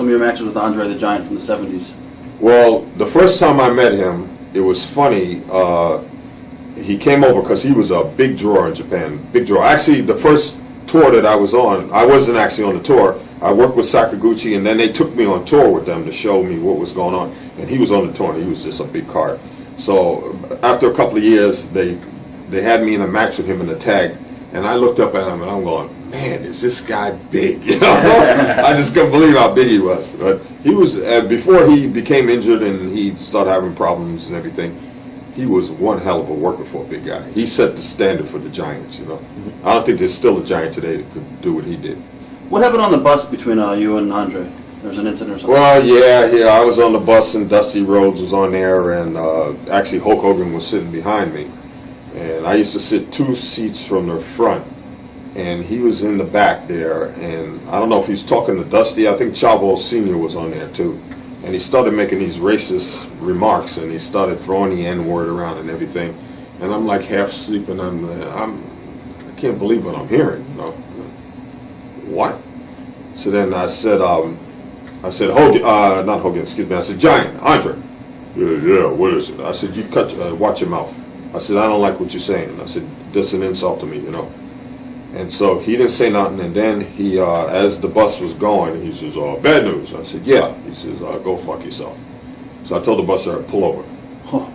some of your matches with Andre the Giant from the 70s? Well, the first time I met him, it was funny. He came over because he was a big draw in Japan. Big draw. Actually, the first tour that I was on, I wasn't actually on the tour. I worked with Sakaguchi, and then they took me on tour with them to show me what was going on. And he was on the tour, and he was just a big card. So after a couple of years, they had me in a match with him in a tag, and I looked up at him, and I'm going, man, is this guy big? You know? I just couldn't believe how big he was. But he was, before he became injured and he started having problems and everything, he was one hell of a worker for a big guy. He set the standard for the Giants, you know. I don't think there's still a Giant today that could do what he did. What happened on the bus between you and Andre? There was an incident or something? Well, yeah, I was on the bus and Dusty Rhodes was on there, and actually Hulk Hogan was sitting behind me. And I used to sit 2 seats from the front, and he was in the back there, and I don't know if he was talking to Dusty. I think Chavo Sr. was on there too. And he started making these racist remarks, and he started throwing the N-word around and everything. And I'm like half sleeping. I can't believe what I'm hearing, you know. What? So then I said Hogan, not Hogan, excuse me. I said, Giant, Andre. Yeah, what is it? I said, you watch your mouth. I said, I don't like what you're saying. I said, that's an insult to me, you know. And so he didn't say nothing, and then he, as the bus was going, he says, bad news. I said, yeah. He says, go fuck yourself. So I told the bus driver, pull over. Huh.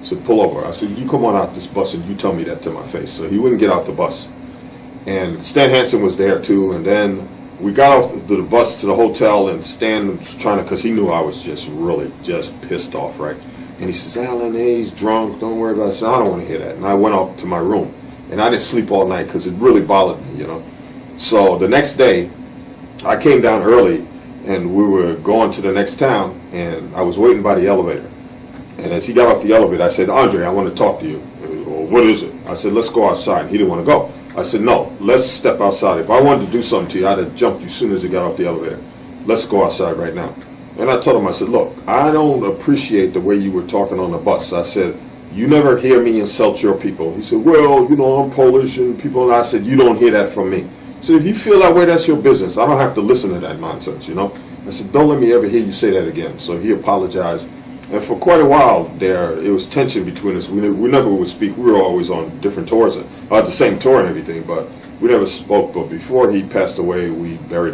I said, pull over. I said, you come on out this bus and you tell me that to my face. So he wouldn't get out the bus. And Stan Hansen was there too, and then we got off the bus to the hotel, and Stan was trying to, because he knew I was just really just pissed off, right? And he says, Alan, hey, he's drunk, don't worry about it. I said, I don't want to hear that. And I went up to my room. And I didn't sleep all night because it really bothered me, you know. So the next day, I came down early, and we were going to the next town, and I was waiting by the elevator. And as he got off the elevator, I said, Andre, I want to talk to you. Well, what is it? I said, let's go outside. He didn't want to go. I said, no, let's step outside. If I wanted to do something to you, I'd have jumped you as soon as he got off the elevator. Let's go outside right now. And I told him, I said, look, I don't appreciate the way you were talking on the bus. I said, you never hear me insult your people. He said, well, you know, I'm Polish and people. And I said, you don't hear that from me. I said, if you feel that way, that's your business. I don't have to listen to that nonsense, you know. I said, don't let me ever hear you say that again. So he apologized. And for quite a while there, it was tension between us. We never would speak. We were always on different tours, the same tour and everything, but we never spoke. But before he passed away, we buried